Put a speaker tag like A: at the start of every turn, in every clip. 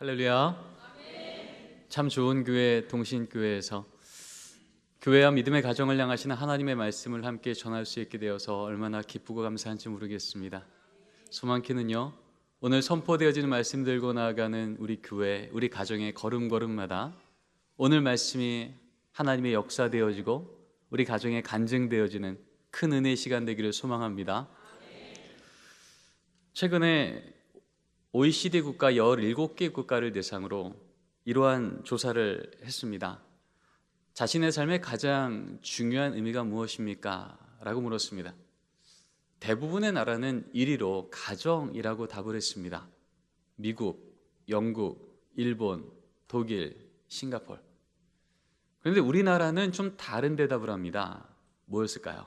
A: 할렐루야. 참 좋은 교회 동신교회에서 교회와 믿음의 가정을 향하시는 하나님의 말씀을 함께 전할 수 있게 되어서 얼마나 기쁘고 감사한지 모르겠습니다. 소망키는요, 오늘 선포되어지는 말씀 들고 나아가는 우리 교회, 우리 가정의 걸음걸음마다 오늘 말씀이 하나님의 역사되어지고 우리 가정에 간증되어지는 큰 은혜의 시간 되기를 소망합니다. 최근에 OECD 국가 17개 국가를 대상으로 이러한 조사를 했습니다. 자신의 삶의 가장 중요한 의미가 무엇입니까? 라고 물었습니다. 대부분의 나라는 1위로 가정이라고 답을 했습니다. 미국, 영국, 일본, 독일, 싱가포르. 그런데 우리나라는 좀 다른 대답을 합니다. 뭐였을까요?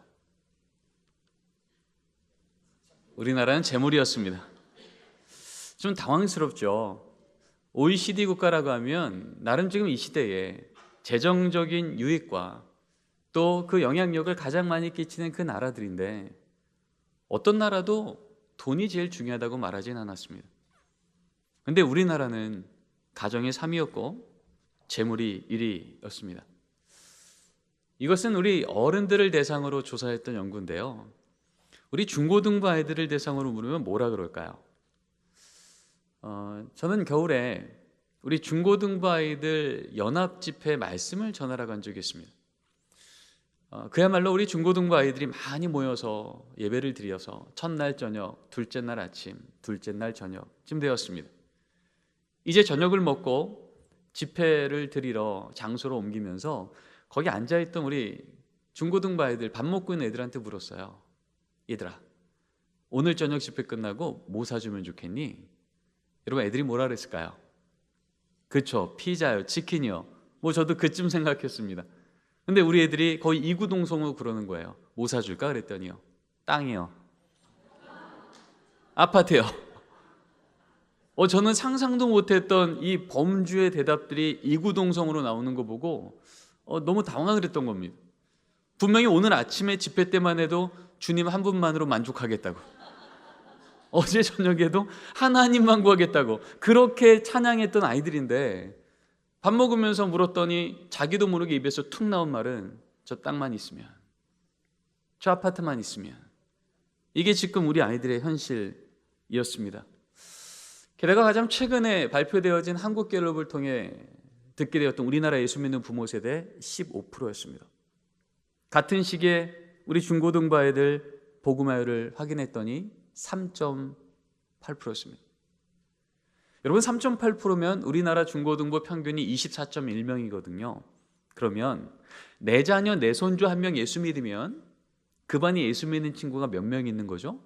A: 우리나라는 재물이었습니다. 좀 당황스럽죠. OECD 국가라고 하면 나름 지금 이 시대에 재정적인 유익과 또 그 영향력을 가장 많이 끼치는 그 나라들인데 어떤 나라도 돈이 제일 중요하다고 말하진 않았습니다. 그런데 우리나라는 가정이 3위였고 재물이 1위였습니다. 이것은 우리 어른들을 대상으로 조사했던 연구인데요. 우리 중고등부 아이들을 대상으로 물으면 뭐라 그럴까요? 저는 겨울에 우리 중고등부 아이들 연합집회 말씀을 전하러 간 적이 있습니다. 그야말로 우리 중고등부 아이들이 많이 모여서 예배를 드려서 첫날 저녁, 둘째 날 아침, 둘째 날 저녁쯤 되었습니다. 이제 저녁을 먹고 집회를 드리러 장소로 옮기면서 거기 앉아있던 우리 중고등부 아이들, 밥 먹고 있는 애들한테 물었어요. 얘들아, 오늘 저녁 집회 끝나고 뭐 사주면 좋겠니? 여러분, 애들이 뭐라 그랬을까요? 그렇죠, 피자요, 치킨이요. 뭐 저도 그쯤 생각했습니다. 근데 우리 애들이 거의 이구동성으로 그러는 거예요. 뭐 사줄까? 그랬더니요, 땅이요, 아파트요. 저는 상상도 못했던 이 범주의 대답들이 이구동성으로 나오는 거 보고 너무 당황을 했던 겁니다. 분명히 오늘 아침에 집회 때만 해도 주님 한 분만으로 만족하겠다고, 어제 저녁에도 하나님만 구하겠다고 그렇게 찬양했던 아이들인데 밥 먹으면서 물었더니 자기도 모르게 입에서 툭 나온 말은 저 땅만 있으면, 저 아파트만 있으면. 이게 지금 우리 아이들의 현실이었습니다. 게다가 가장 최근에 발표되어진 한국갤럽을 통해 듣게 되었던 우리나라 예수 믿는 부모 세대 15%였습니다. 같은 시기에 우리 중고등부 아이들 복음화율을 확인했더니 3.8%였습니다. 여러분, 3.8%면 우리나라 중고등부 평균이 24.1명이거든요. 그러면 내 자녀, 내 손주 한 명 예수 믿으면 그 반에 예수 믿는 친구가 몇 명 있는 거죠?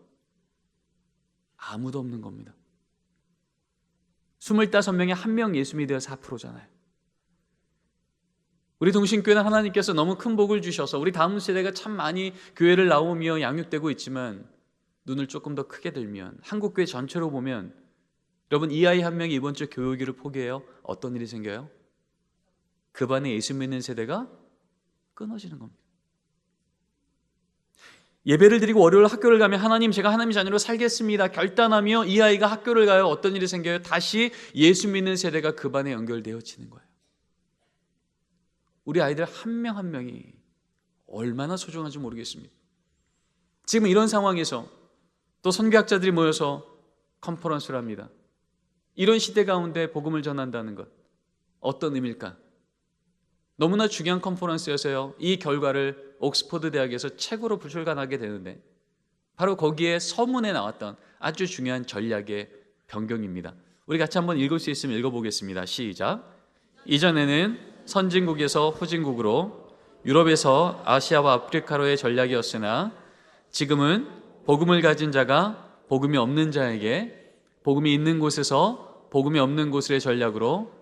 A: 아무도 없는 겁니다. 25명에 한 명 예수 믿어야 4%잖아요. 우리 동신교회는 하나님께서 너무 큰 복을 주셔서 우리 다음 세대가 참 많이 교회를 나오며 양육되고 있지만 눈을 조금 더 크게 들면 한국교회 전체로 보면 여러분, 이 아이 한 명이 이번 주 교육위를 포기해요. 어떤 일이 생겨요? 그 반에 예수 믿는 세대가 끊어지는 겁니다. 예배를 드리고 월요일 학교를 가면 하나님, 제가 하나님의 자녀로 살겠습니다 결단하며 이 아이가 학교를 가요. 어떤 일이 생겨요? 다시 예수 믿는 세대가 그 반에 연결되어지는 거예요. 우리 아이들 한 명 한 명이 얼마나 소중한지 모르겠습니다. 지금 이런 상황에서 또 선교학자들이 모여서 컨퍼런스를 합니다. 이런 시대 가운데 복음을 전한다는 것, 어떤 의미일까? 너무나 중요한 컨퍼런스여서요, 이 결과를 옥스퍼드 대학에서 책으로 출간하게 되는데 바로 거기에 서문에 나왔던 아주 중요한 전략의 변경입니다. 우리 같이 한번 읽을 수 있으면 읽어보겠습니다. 시작. 이전에는 선진국에서 후진국으로, 유럽에서 아시아와 아프리카로의 전략이었으나 지금은 복음을 가진 자가 복음이 없는 자에게, 복음이 있는 곳에서 복음이 없는 곳의 전략으로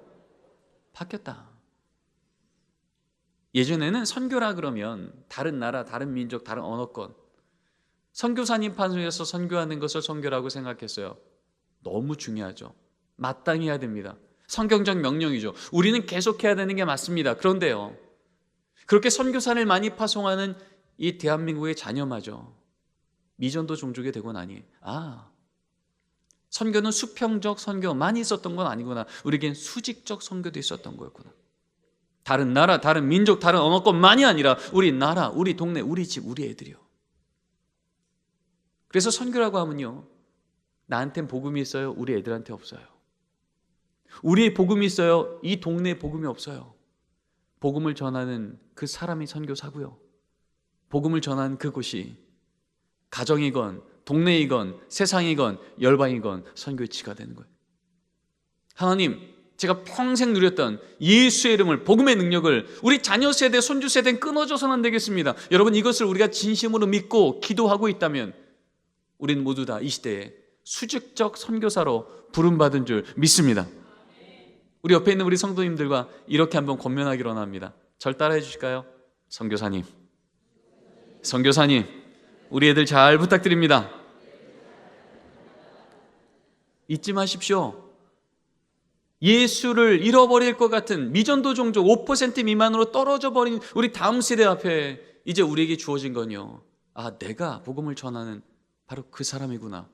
A: 바뀌었다. 예전에는 선교라 그러면 다른 나라, 다른 민족, 다른 언어권, 선교사님 판송에서 선교하는 것을 선교라고 생각했어요. 너무 중요하죠. 마땅히 해야 됩니다. 성경적 명령이죠. 우리는 계속해야 되는 게 맞습니다. 그런데요, 그렇게 선교사를 많이 파송하는 이 대한민국의 자녀마저 미전도 종족이 되고 나니 선교는 수평적 선교만 있었던 건 아니구나. 우리에겐 수직적 선교도 있었던 거였구나. 다른 나라, 다른 민족, 다른 언어권만이 아니라 우리 나라, 우리 동네, 우리 집, 우리 애들이요. 그래서 선교라고 하면요, 나한텐 복음이 있어요, 우리 애들한테 없어요. 우리의 복음이 있어요, 이 동네에 복음이 없어요. 복음을 전하는 그 사람이 선교사고요. 복음을 전하는 그곳이 가정이건 동네이건 세상이건 열방이건 선교의 지가 되는 거예요. 하나님, 제가 평생 누렸던 예수의 이름을, 복음의 능력을 우리 자녀 세대, 손주 세대는 끊어져서는 안 되겠습니다. 여러분, 이것을 우리가 진심으로 믿고 기도하고 있다면 우리는 모두 다 이 시대에 수직적 선교사로 부름받은 줄 믿습니다. 우리 옆에 있는 우리 성도님들과 이렇게 한번 권면하기로 합니다. 절 따라해 주실까요? 선교사님, 우리 애들 잘 부탁드립니다. 잊지 마십시오. 예수를 잃어버릴 것 같은 미전도 종족 5% 미만으로 떨어져 버린 우리 다음 세대 앞에 이제 우리에게 주어진 건요, 아, 내가 복음을 전하는 바로 그 사람이구나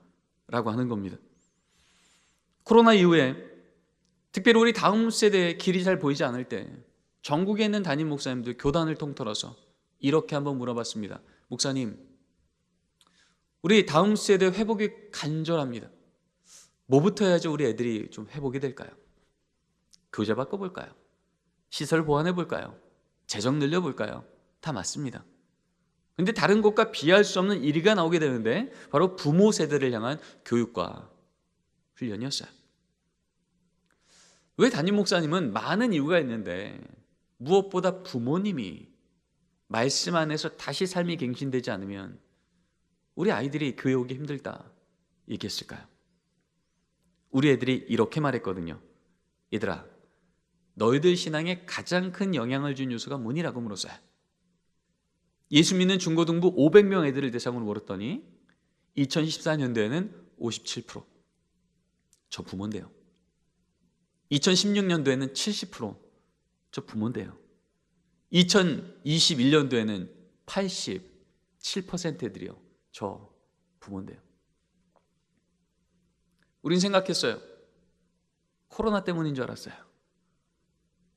A: 라고 하는 겁니다. 코로나 이후에 특별히 우리 다음 세대의 길이 잘 보이지 않을 때 전국에 있는 담임 목사님들 교단을 통틀어서 이렇게 한번 물어봤습니다. 목사님, 우리 다음 세대 회복이 간절합니다. 뭐부터 해야지 우리 애들이 좀 회복이 될까요? 교재 바꿔볼까요? 시설 보완해볼까요? 재정 늘려볼까요? 다 맞습니다. 근데 다른 곳과 비할 수 없는 1위가 나오게 되는데 바로 부모 세대를 향한 교육과 훈련이었어요. 왜 담임 목사님은 많은 이유가 있는데 무엇보다 부모님이 말씀 안에서 다시 삶이 갱신되지 않으면 우리 아이들이 교회 오기 힘들다 얘기했을까요? 우리 애들이 이렇게 말했거든요. 얘들아, 너희들 신앙에 가장 큰 영향을 준 요소가 뭐니라고 물었어요. 예수 믿는 중고등부 500명 애들을 대상으로 물었더니 2014년도에는 57%. 저 부모인데요. 2016년도에는 70%. 저 부모인데요. 2021년도에는 87% 애들이요. 저 부모인데요. 우린 생각했어요. 코로나 때문인 줄 알았어요.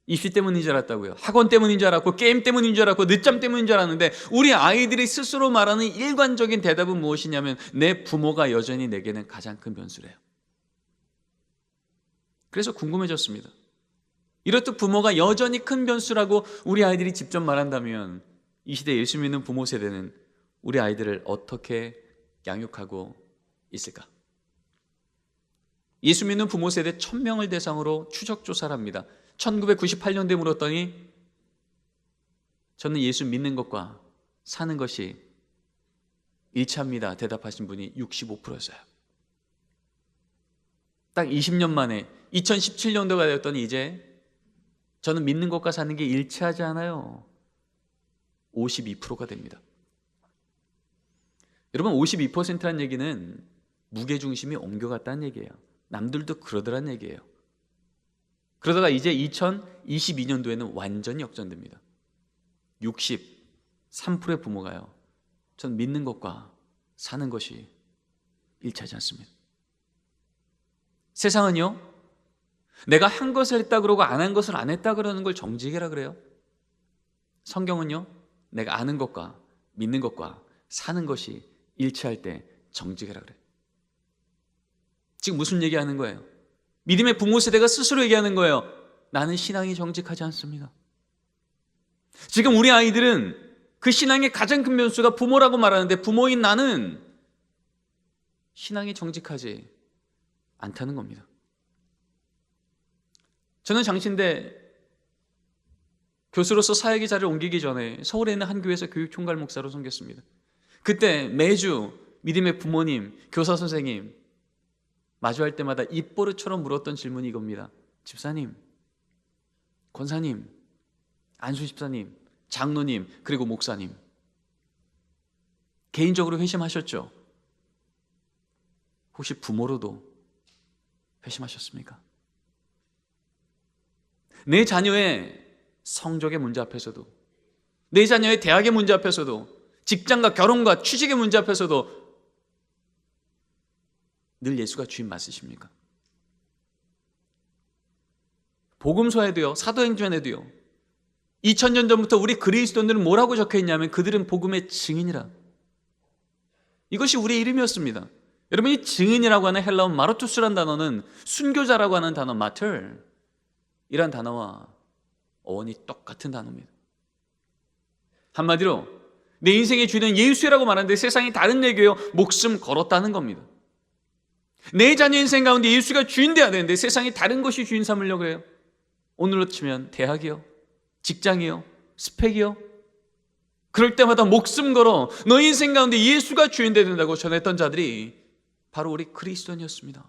A: 입시 때문인 줄 알았다고요. 학원 때문인 줄 알았고, 게임 때문인 줄 알았고, 늦잠 때문인 줄 알았는데 우리 아이들이 스스로 말하는 일관적인 대답은 무엇이냐면 내 부모가 여전히 내게는 가장 큰 변수래요. 그래서 궁금해졌습니다. 이렇듯 부모가 여전히 큰 변수라고 우리 아이들이 직접 말한다면 이 시대 예수 믿는 부모 세대는 우리 아이들을 어떻게 양육하고 있을까? 예수 믿는 부모 세대 1000명을 대상으로 추적 조사를 합니다. 1998년도에 물었더니 저는 예수 믿는 것과 사는 것이 일치합니다 대답하신 분이 65%였어요. 딱 20년 만에 2017년도가 되었더니 이제 저는 믿는 것과 사는 게 일치하지 않아요. 52%가 됩니다. 여러분, 52%라는 얘기는 무게중심이 옮겨갔다는 얘기예요. 남들도 그러더란 얘기예요. 그러다가 이제 2022년도에는 완전히 역전됩니다. 63%의 부모가요, 전 믿는 것과 사는 것이 일치하지 않습니다. 세상은요, 내가 한 것을 했다 그러고 안 한 것을 안 했다 그러는 걸 정직이라 그래요. 성경은요, 내가 아는 것과 믿는 것과 사는 것이 일치할 때 정직이라 그래요. 지금 무슨 얘기하는 거예요? 믿음의 부모 세대가 스스로 얘기하는 거예요. 나는 신앙이 정직하지 않습니다. 지금 우리 아이들은 그 신앙의 가장 큰 변수가 부모라고 말하는데 부모인 나는 신앙이 정직하지 않다는 겁니다. 저는 장신대 교수로서 사역의 자리를 옮기기 전에 서울에 있는 한 교회에서 교육총괄 목사로 섬겼습니다. 그때 매주 믿음의 부모님, 교사 선생님 마주할 때마다 입버릇처럼 물었던 질문이 이겁니다. 집사님, 권사님, 안수 집사님, 장로님, 그리고 목사님, 개인적으로 회심하셨죠? 혹시 부모로도 회심하셨습니까? 내 자녀의 성적의 문제 앞에서도, 내 자녀의 대학의 문제 앞에서도, 직장과 결혼과 취직의 문제 앞에서도 늘 예수가 주인 맞으십니까? 복음서에도요, 사도행전에도요, 2000년 전부터 우리 그리스도인들은 뭐라고 적혀있냐면 그들은 복음의 증인이라. 이것이 우리의 이름이었습니다. 여러분, 이 증인이라고 하는 헬라어 마르투스란 단어는 순교자라고 하는 단어 마틀 이란 단어와 어원이 똑같은 단어입니다. 한마디로 내 인생의 주인은 예수라고 말하는데 세상이 다른 얘기예요. 목숨 걸었다는 겁니다. 내 자녀 인생 가운데 예수가 주인 되어야 되는데 세상이 다른 것이 주인 삼으려고 해요. 오늘로 치면 대학이요, 직장이요, 스펙이요. 그럴 때마다 목숨 걸어 너 인생 가운데 예수가 주인 되어야 된다고 전했던 자들이 바로 우리 그리스도인이었습니다.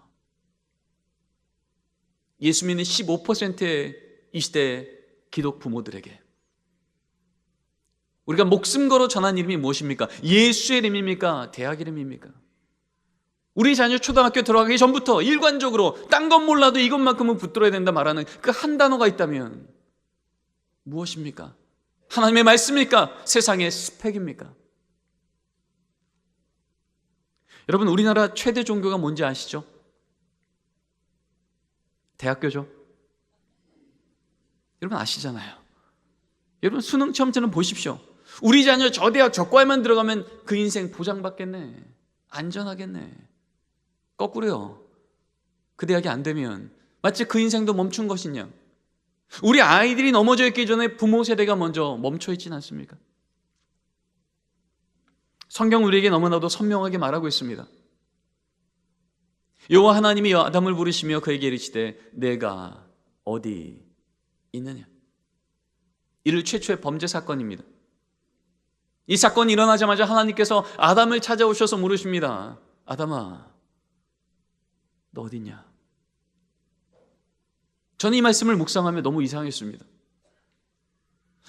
A: 예수 믿는 15%의 이 시대 기독 부모들에게 우리가 목숨 걸어 전한 이름이 무엇입니까? 예수의 이름입니까? 대학 이름입니까? 우리 자녀 초등학교 들어가기 전부터 일관적으로 딴 건 몰라도 이것만큼은 붙들어야 된다 말하는 그 한 단어가 있다면 무엇입니까? 하나님의 말씀입니까? 세상의 스펙입니까? 여러분, 우리나라 최대 종교가 뭔지 아시죠? 대학교죠. 여러분 아시잖아요. 여러분 수능 시험지는 보십시오. 우리 자녀 저 대학 저 과에만 들어가면 그 인생 보장받겠네, 안전하겠네. 거꾸로요, 그 대학이 안 되면 마치 그 인생도 멈춘 것이냐. 우리 아이들이 넘어져 있기 전에 부모 세대가 먼저 멈춰 있지는 않습니까? 성경 우리에게 너무나도 선명하게 말하고 있습니다. 여호와 하나님이 아담을 부르시며 그에게 이르시되 내가 어디 있느냐. 이를 최초의 범죄 사건입니다. 이 사건이 일어나자마자 하나님께서 아담을 찾아오셔서 물으십니다. 아담아, 너 어디 있냐? 저는 이 말씀을 묵상하며 너무 이상했습니다.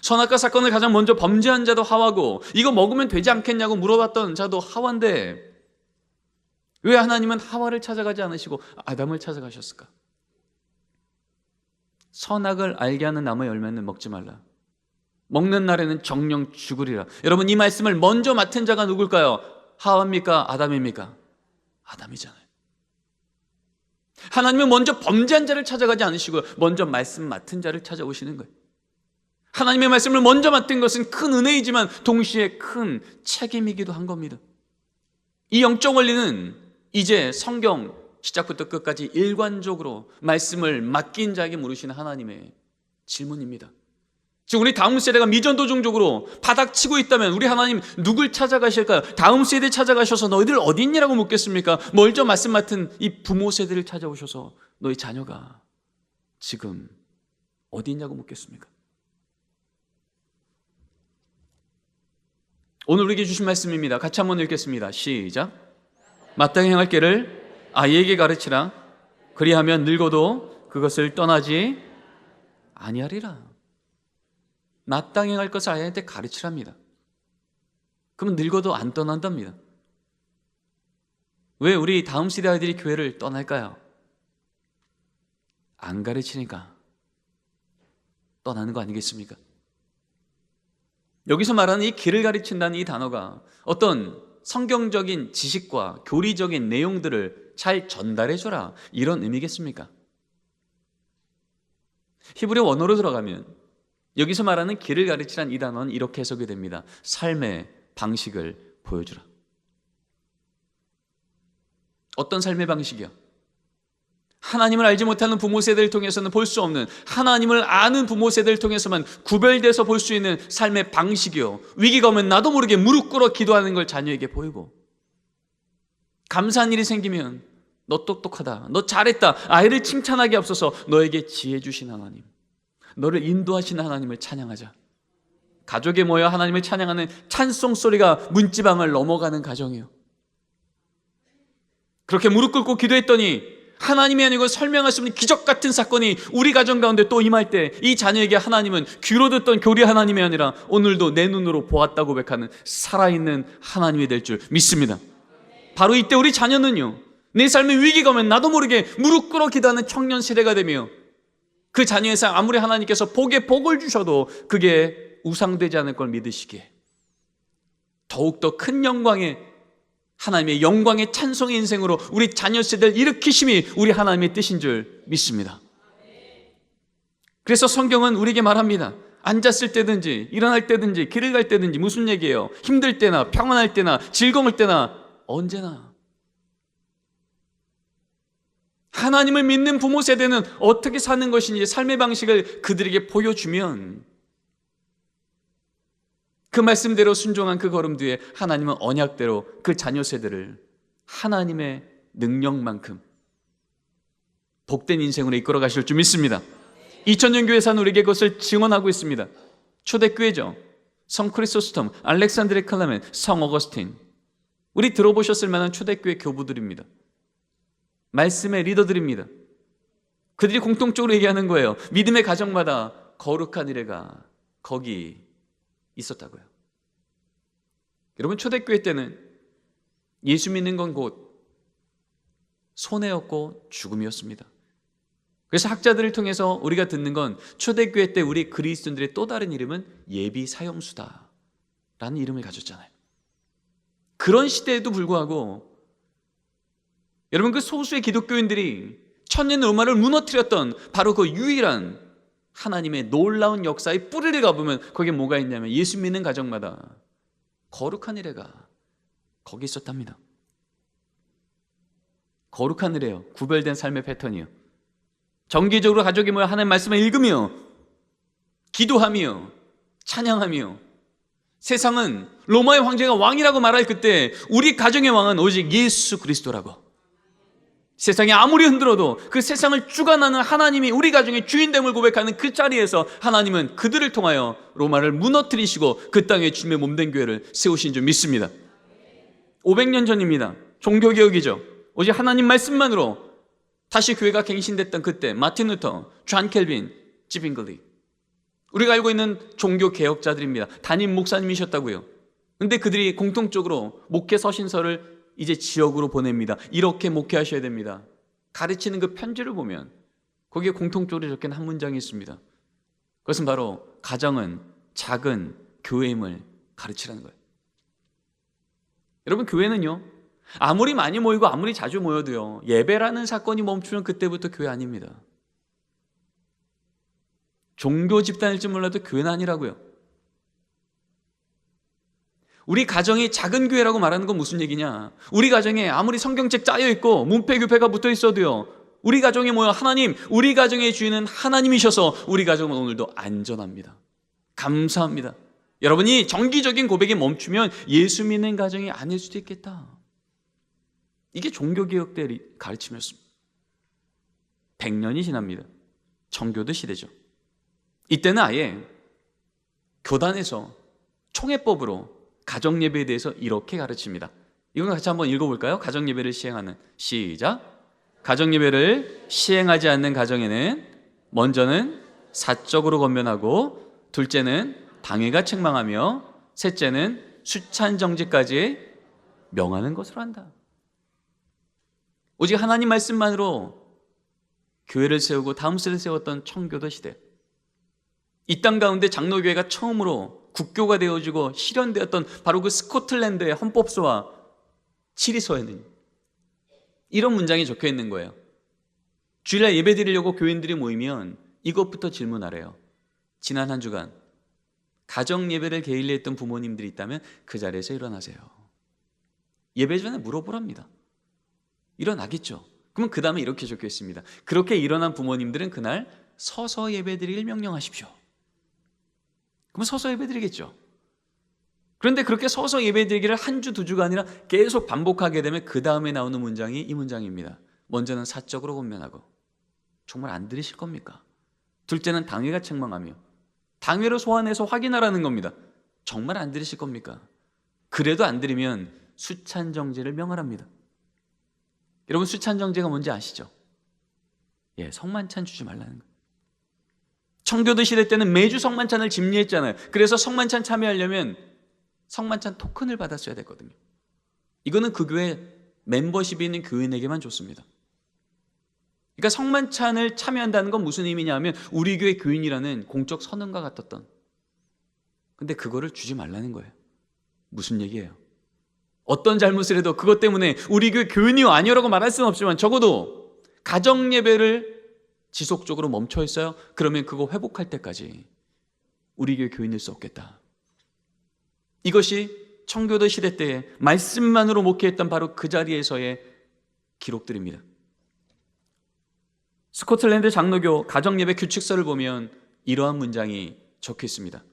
A: 선악과 사건을 가장 먼저 범죄한 자도 하와고 이거 먹으면 되지 않겠냐고 물어봤던 자도 하와인데 왜 하나님은 하와를 찾아가지 않으시고 아담을 찾아가셨을까? 선악을 알게 하는 나무의 열매는 먹지 말라. 먹는 날에는 정령 죽으리라. 여러분, 이 말씀을 먼저 맡은 자가 누굴까요? 하와입니까? 아담입니까? 아담이잖아요. 하나님은 먼저 범죄한 자를 찾아가지 않으시고 먼저 말씀 맡은 자를 찾아오시는 거예요. 하나님의 말씀을 먼저 맡은 것은 큰 은혜이지만 동시에 큰 책임이기도 한 겁니다. 이 영적 원리는 이제 성경 시작부터 끝까지 일관적으로 말씀을 맡긴 자에게 물으시는 하나님의 질문입니다. 지금 우리 다음 세대가 미전도종적으로 바닥치고 있다면 우리 하나님 누굴 찾아가실까요? 다음 세대 찾아가셔서 너희들 어디 있니라고 묻겠습니까? 먼저 말씀 맡은 이 부모 세대를 찾아오셔서 너희 자녀가 지금 어디 있냐고 묻겠습니까? 오늘 우리에게 주신 말씀입니다. 같이 한번 읽겠습니다. 시작. 마땅히 행할 길을 아이에게 가르치라. 그리하면 늙어도 그것을 떠나지 아니하리라. 마땅히 행할 것을 아이한테 가르치랍니다. 그러면 늙어도 안 떠난답니다. 왜 우리 다음 세대 아이들이 교회를 떠날까요? 안 가르치니까 떠나는 거 아니겠습니까? 여기서 말하는 이 길을 가르친다는 이 단어가 어떤 성경적인 지식과 교리적인 내용들을 잘 전달해줘라, 이런 의미겠습니까? 히브리 원어로 들어가면 여기서 말하는 길을 가르치란 이 단어는 이렇게 해석이 됩니다. 삶의 방식을 보여주라. 어떤 삶의 방식이요? 하나님을 알지 못하는 부모 세대를 통해서는 볼 수 없는, 하나님을 아는 부모 세대를 통해서만 구별돼서 볼 수 있는 삶의 방식이요. 위기가 오면 나도 모르게 무릎 꿇어 기도하는 걸 자녀에게 보이고, 감사한 일이 생기면 너 똑똑하다, 너 잘했다, 아이를 칭찬하기 앞서서 너에게 지혜 주신 하나님, 너를 인도하시는 하나님을 찬양하자. 가족에 모여 하나님을 찬양하는 찬송 소리가 문지방을 넘어가는 가정이요. 그렇게 무릎 꿇고 기도했더니 하나님이 아니고 설명할 수 없는 기적 같은 사건이 우리 가정 가운데 또 임할 때 이 자녀에게 하나님은 귀로 듣던 교리 하나님이 아니라 오늘도 내 눈으로 보았다고 고백하는 살아있는 하나님이 될 줄 믿습니다. 바로 이때 우리 자녀는요, 내 삶에 위기가 오면 나도 모르게 무릎 꿇어 기도하는 청년 세대가 되며 그 자녀의 삶 아무리 하나님께서 복에 복을 주셔도 그게 우상되지 않을 걸 믿으시기에 더욱더 큰 영광의 하나님의 영광의 찬송의 인생으로 우리 자녀 세대를 일으키심이 우리 하나님의 뜻인 줄 믿습니다. 그래서 성경은 우리에게 말합니다. 앉았을 때든지 일어날 때든지 길을 갈 때든지 무슨 얘기예요? 힘들 때나 평안할 때나 즐거울 때나 언제나 하나님을 믿는 부모 세대는 어떻게 사는 것인지 삶의 방식을 그들에게 보여주면 그 말씀대로 순종한 그 걸음 뒤에 하나님은 언약대로 그 자녀 세대를 하나님의 능력만큼 복된 인생으로 이끌어 가실 줄 믿습니다. 2000년 교회사는 우리에게 그것을 증언하고 있습니다. 초대교회죠. 성 크리소스톰, 알렉산드레 클라멘, 성 어거스틴. 우리 들어보셨을 만한 초대교회 교부들입니다. 말씀의 리더들입니다. 그들이 공통적으로 얘기하는 거예요. 믿음의 가정마다 거룩한 이래가 거기 있었다고요. 여러분, 초대교회 때는 예수 믿는 건 곧 손해였고 죽음이었습니다. 그래서 학자들을 통해서 우리가 듣는 건 초대교회 때 우리 그리스도인들의 또 다른 이름은 예비 사형수다라는 이름을 가졌잖아요. 그런 시대에도 불구하고 여러분, 그 소수의 기독교인들이 천년 로마를 무너뜨렸던 바로 그 유일한 하나님의 놀라운 역사의 뿌리를 가보면 거기에 뭐가 있냐면 예수 믿는 가정마다 거룩한 이래가 거기 있었답니다. 거룩한 이래요. 구별된 삶의 패턴이요. 정기적으로 가족이 모여 하나님 말씀을 읽으며 기도하며 찬양하며 세상은 로마의 황제가 왕이라고 말할 그때 우리 가정의 왕은 오직 예수 그리스도라고. 세상이 아무리 흔들어도 그 세상을 주관하는 하나님이 우리 가정의 주인됨을 고백하는 그 자리에서 하나님은 그들을 통하여 로마를 무너뜨리시고 그 땅에 주님의 몸된 교회를 세우신 줄 믿습니다. 500년 전입니다. 종교개혁이죠. 오직 하나님 말씀만으로 다시 교회가 갱신됐던 그때 마틴 루터, 존 켈빈, 지빙글리, 우리가 알고 있는 종교개혁자들입니다. 담임 목사님이셨다고요. 근데 그들이 공통적으로 목회 서신서를 이제 지역으로 보냅니다. 이렇게 목회하셔야 됩니다. 가르치는 그 편지를 보면 거기에 공통적으로 적힌 한 문장이 있습니다. 그것은 바로 가정은 작은 교회임을 가르치라는 거예요. 여러분, 교회는요, 아무리 많이 모이고 아무리 자주 모여도요, 예배라는 사건이 멈추면 그때부터 교회 아닙니다. 종교 집단일지 몰라도 교회는 아니라고요. 우리 가정이 작은 교회라고 말하는 건 무슨 얘기냐? 우리 가정에 아무리 성경책 짜여 있고 문패 규패가 붙어 있어도요, 우리 가정에 모여 하나님, 우리 가정의 주인은 하나님이셔서 우리 가정은 오늘도 안전합니다. 감사합니다. 여러분이 정기적인 고백이 멈추면 예수 믿는 가정이 아닐 수도 있겠다. 이게 종교개혁 때 가르침이었습니다. 100년이 지납니다. 정교도 시대죠. 이때는 아예 교단에서 총회법으로 가정예배에 대해서 이렇게 가르칩니다. 이건 같이 한번 읽어볼까요? 가정예배를 시행하는, 시작. 가정예배를 시행하지 않는 가정에는 먼저는 사적으로 권면하고, 둘째는 당회가 책망하며, 셋째는 수찬정지까지 명하는 것으로 한다. 오직 하나님 말씀만으로 교회를 세우고 다음 세대를 세웠던 청교도 시대, 이 땅 가운데 장로교회가 처음으로 국교가 되어지고 실현되었던 바로 그 스코틀랜드의 헌법서와 치리서에는 이런 문장이 적혀 있는 거예요. 주일날 예배 드리려고 교인들이 모이면 이것부터 질문하래요. 지난 한 주간 가정 예배를 게을리 했던 부모님들이 있다면 그 자리에서 일어나세요. 예배 전에 물어보랍니다. 일어나겠죠. 그러면 그 다음에 이렇게 적혀 있습니다. 그렇게 일어난 부모님들은 그날 서서 예배 드리길 명령하십시오. 그러면 서서 예배 드리겠죠. 그런데 그렇게 서서 예배 드리기를 한 주, 두 주가 아니라 계속 반복하게 되면 그 다음에 나오는 문장이 이 문장입니다. 먼저는 사적으로 권면하고, 정말 안 들으실 겁니까? 둘째는 당회가 책망하며, 당회로 소환해서 확인하라는 겁니다. 정말 안 들으실 겁니까? 그래도 안 들으면 수찬정제를 명하랍니다. 여러분, 수찬정제가 뭔지 아시죠? 예, 성만찬 주지 말라는 거예요. 청교도 시대 때는 매주 성만찬을 집리했잖아요. 그래서 성만찬 참여하려면 성만찬 토큰을 받았어야 됐거든요. 이거는 그 교회 멤버십이 있는 교인에게만 줬습니다. 그러니까 성만찬을 참여한다는 건 무슨 의미냐 하면 우리 교회 교인이라는 공적 선언과 같았던, 근데 그거를 주지 말라는 거예요. 무슨 얘기예요? 어떤 잘못을 해도 그것 때문에 우리 교회 교인이 아니오라고 말할 수는 없지만 적어도 가정 예배를 지속적으로 멈춰 있어요. 그러면 그거 회복할 때까지 우리 교회 교인일 수 없겠다. 이것이 청교도 시대 때에 말씀만으로 목회했던 바로 그 자리에서의 기록들입니다. 스코틀랜드 장로교 가정예배 규칙서를 보면 이러한 문장이 적혀 있습니다.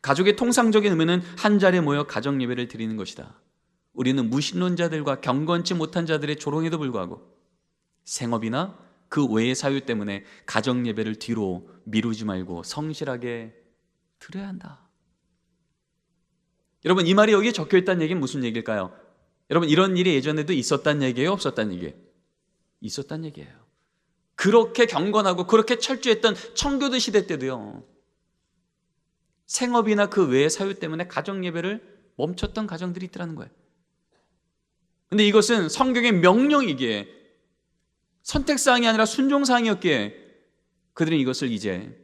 A: 가족의 통상적인 의미는 한 자리에 모여 가정예배를 드리는 것이다. 우리는 무신론자들과 경건치 못한 자들의 조롱에도 불구하고 생업이나 그 외의 사유 때문에 가정예배를 뒤로 미루지 말고 성실하게 드려야 한다. 여러분, 이 말이 여기에 적혀 있다는 얘기는 무슨 얘기일까요? 여러분, 이런 일이 예전에도 있었다는 얘기예요? 없었다는 얘기예요? 있었다는 얘기예요. 그렇게 경건하고 그렇게 철저했던 청교도 시대 때도요, 생업이나 그 외의 사유 때문에 가정예배를 멈췄던 가정들이 있더라는 거예요. 근데 이것은 성경의 명령이기에, 선택사항이 아니라 순종사항이었기에 그들은 이것을 이제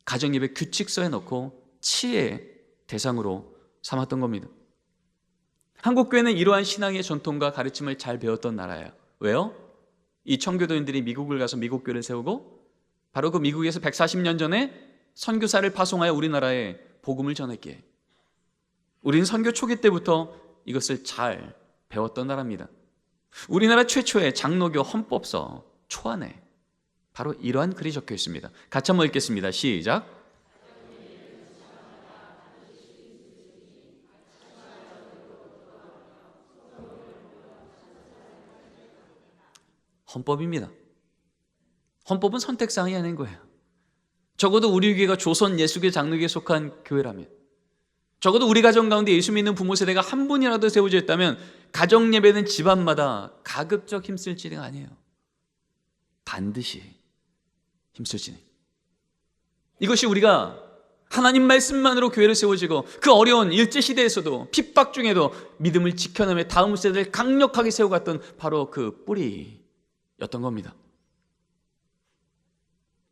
A: 가정예배 규칙서에 넣고 치의 대상으로 삼았던 겁니다. 한국교회는 이러한 신앙의 전통과 가르침을 잘 배웠던 나라예요. 왜요? 이 청교도인들이 미국을 가서 미국교회를 세우고 바로 그 미국에서 140년 전에 선교사를 파송하여 우리나라에 복음을 전했기에 우리는 선교 초기 때부터 이것을 잘 배웠던 나라입니다. 우리나라 최초의 장로교 헌법서 초안에 바로 이러한 글이 적혀 있습니다. 같이 한번 읽겠습니다. 시작. 헌법입니다. 헌법은 선택사항이 아닌 거예요. 적어도 우리 교회가 조선 예수교 장로교에 속한 교회라면, 적어도 우리 가정 가운데 예수 믿는 부모 세대가 한 분이라도 세워져 있다면 가정 예배는 집안마다 가급적 힘쓸 지는 아니에요. 반드시 힘쓸 지는. 이것이 우리가 하나님 말씀만으로 교회를 세워지고 그 어려운 일제시대에서도 핍박 중에도 믿음을 지켜내며 다음 세대를 강력하게 세워갔던 바로 그 뿌리였던 겁니다.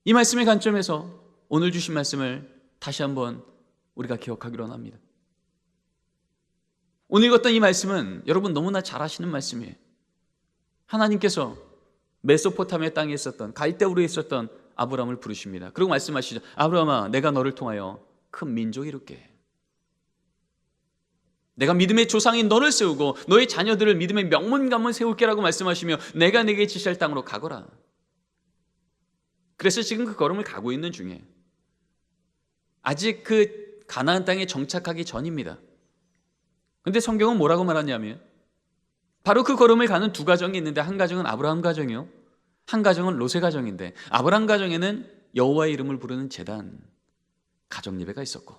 A: 이 말씀의 관점에서 오늘 주신 말씀을 다시 한번 우리가 기억하기로 합니다. 오늘 읽었던 이 말씀은 여러분 너무나 잘 아시는 말씀이에요. 하나님께서 메소포타미아 땅에 있었던, 갈대우르에 있었던 아브라함을 부르십니다. 그리고 말씀하시죠. 아브라함아, 내가 너를 통하여 큰 민족이 이룰게. 내가 믿음의 조상인 너를 세우고 너의 자녀들을 믿음의 명문가문 세울게라고 말씀하시며 내가 내게 지시할 땅으로 가거라. 그래서 지금 그 걸음을 가고 있는 중에 아직 그 가나안 땅에 정착하기 전입니다. 근데 성경은 뭐라고 말하냐면 바로 그 걸음을 가는 두 가정이 있는데 한 가정은 아브라함 가정이요, 한 가정은 롯의 가정인데 아브라함 가정에는 여호와의 이름을 부르는 제단, 가정 예배가 있었고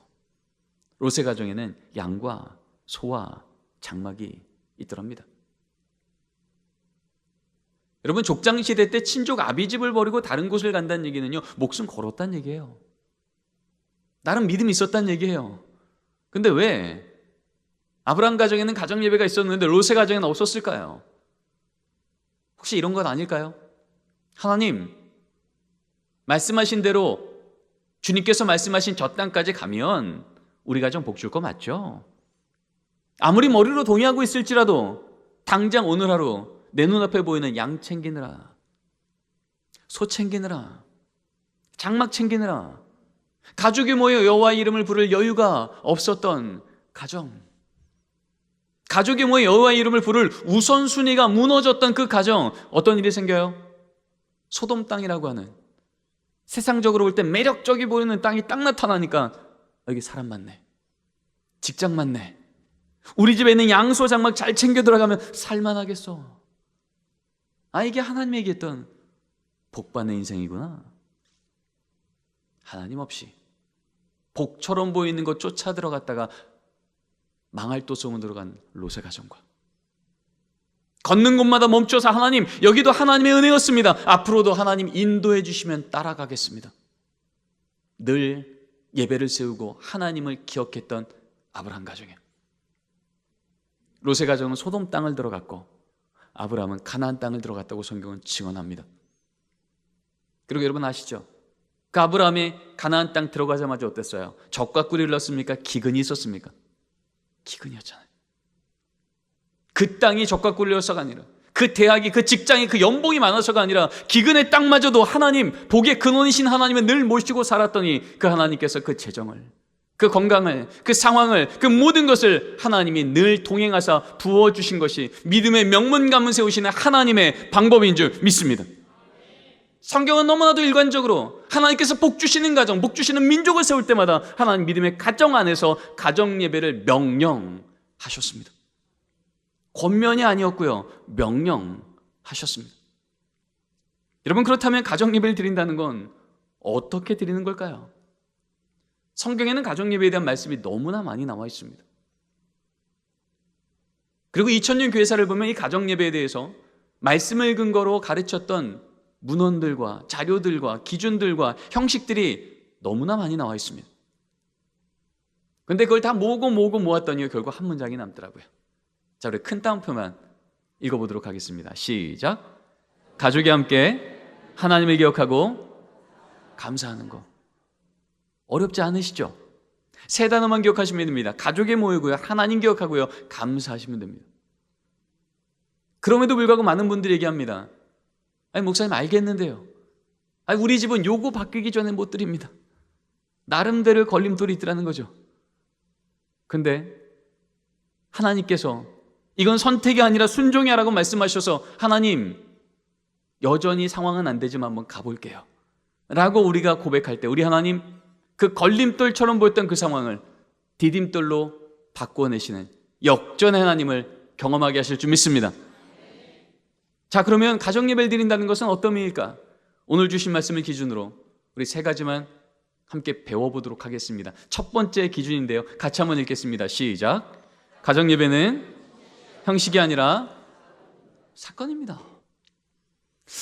A: 롯의 가정에는 양과 소와 장막이 있더랍니다. 여러분, 족장시대 때 친족 아비집을 버리고 다른 곳을 간다는 얘기는요, 목숨 걸었다는 얘기예요. 나름 믿음이 있었다는 얘기예요. 근데 왜 아브라함 가정에는 가정 예배가 있었는데 롯의 가정에는 없었을까요? 혹시 이런 건 아닐까요? 하나님 말씀하신 대로 주님께서 말씀하신 저 땅까지 가면 우리 가정 복 줄 거 맞죠? 아무리 머리로 동의하고 있을지라도 당장 오늘 하루 내 눈앞에 보이는 양 챙기느라, 소 챙기느라, 장막 챙기느라 가족이 모여 여호와의 이름을 부를 여유가 없었던 가정, 가족이 모여 여호와의 이름을 부를 우선순위가 무너졌던 그 가정, 어떤 일이 생겨요? 소돔 땅이라고 하는, 세상적으로 볼 때 매력적이 보이는 땅이 딱 나타나니까 여기 사람 많네, 직장 많네, 우리 집에 있는 양소 장막 잘 챙겨 들어가면 살만하겠어. 아, 이게 하나님이 얘기했던 복받는 인생이구나. 하나님 없이 복처럼 보이는 것 쫓아 들어갔다가 망할 또 소문 들어간 롯의 가정과 걷는 곳마다 멈춰서 하나님, 여기도 하나님의 은혜였습니다. 앞으로도 하나님 인도해 주시면 따라가겠습니다. 늘 예배를 세우고 하나님을 기억했던 아브라함 가정에, 롯의 가정은 소돔 땅을 들어갔고 아브라함은 가나안 땅을 들어갔다고 성경은 증언합니다. 그리고 여러분 아시죠? 그 아브라함이 가나안 땅 들어가자마자 어땠어요? 적과 꿀이 흘렀습니까? 기근이 있었습니까? 기근이었잖아요. 그 땅이 적과 꿀려서가 아니라, 그 대학이, 그 직장이, 그 연봉이 많아서가 아니라 기근의 땅마저도 하나님, 복의 근원이신 하나님을 늘 모시고 살았더니 그 하나님께서 그 재정을, 그 건강을, 그 상황을, 그 모든 것을 하나님이 늘 동행하사 부어주신 것이 믿음의 명문가문 세우시는 하나님의 방법인 줄 믿습니다. 성경은 너무나도 일관적으로 하나님께서 복 주시는 가정, 복 주시는 민족을 세울 때마다 하나님 믿음의 가정 안에서 가정 예배를 명령하셨습니다. 권면이 아니었고요, 명령하셨습니다. 여러분, 그렇다면 가정 예배를 드린다는 건 어떻게 드리는 걸까요? 성경에는 가정 예배에 대한 말씀이 너무나 많이 나와 있습니다. 그리고 2000년 교회사를 보면 이 가정 예배에 대해서 말씀을 근거로 가르쳤던 문헌들과 자료들과 기준들과 형식들이 너무나 많이 나와 있습니다. 그런데 그걸 다 모았더니 결국 한 문장이 남더라고요. 자, 우리 큰 따옴표만 읽어보도록 하겠습니다. 시작. 가족이 함께 하나님을 기억하고 감사하는 것. 어렵지 않으시죠? 세 단어만 기억하시면 됩니다. 가족에 모이고요, 하나님 기억하고요, 감사하시면 됩니다. 그럼에도 불구하고 많은 분들이 얘기합니다. 아니, 목사님 알겠는데요, 아니, 우리 집은 요거 바뀌기 전에 못 드립니다. 나름대로 걸림돌이 있더라는 거죠. 근데 하나님께서 이건 선택이 아니라 순종이라고 말씀하셔서 하나님, 여전히 상황은 안 되지만 한번 가볼게요 라고 우리가 고백할 때 우리 하나님 그 걸림돌처럼 보였던 그 상황을 디딤돌로 바꾸어내시는 역전의 하나님을 경험하게 하실 줄 믿습니다. 자, 그러면 가정 예배를 드린다는 것은 어떤 의미일까? 오늘 주신 말씀을 기준으로 우리 세 가지만 함께 배워보도록 하겠습니다. 첫 번째 기준인데요, 같이 한번 읽겠습니다. 시작. 가정 예배는 형식이 아니라 사건입니다.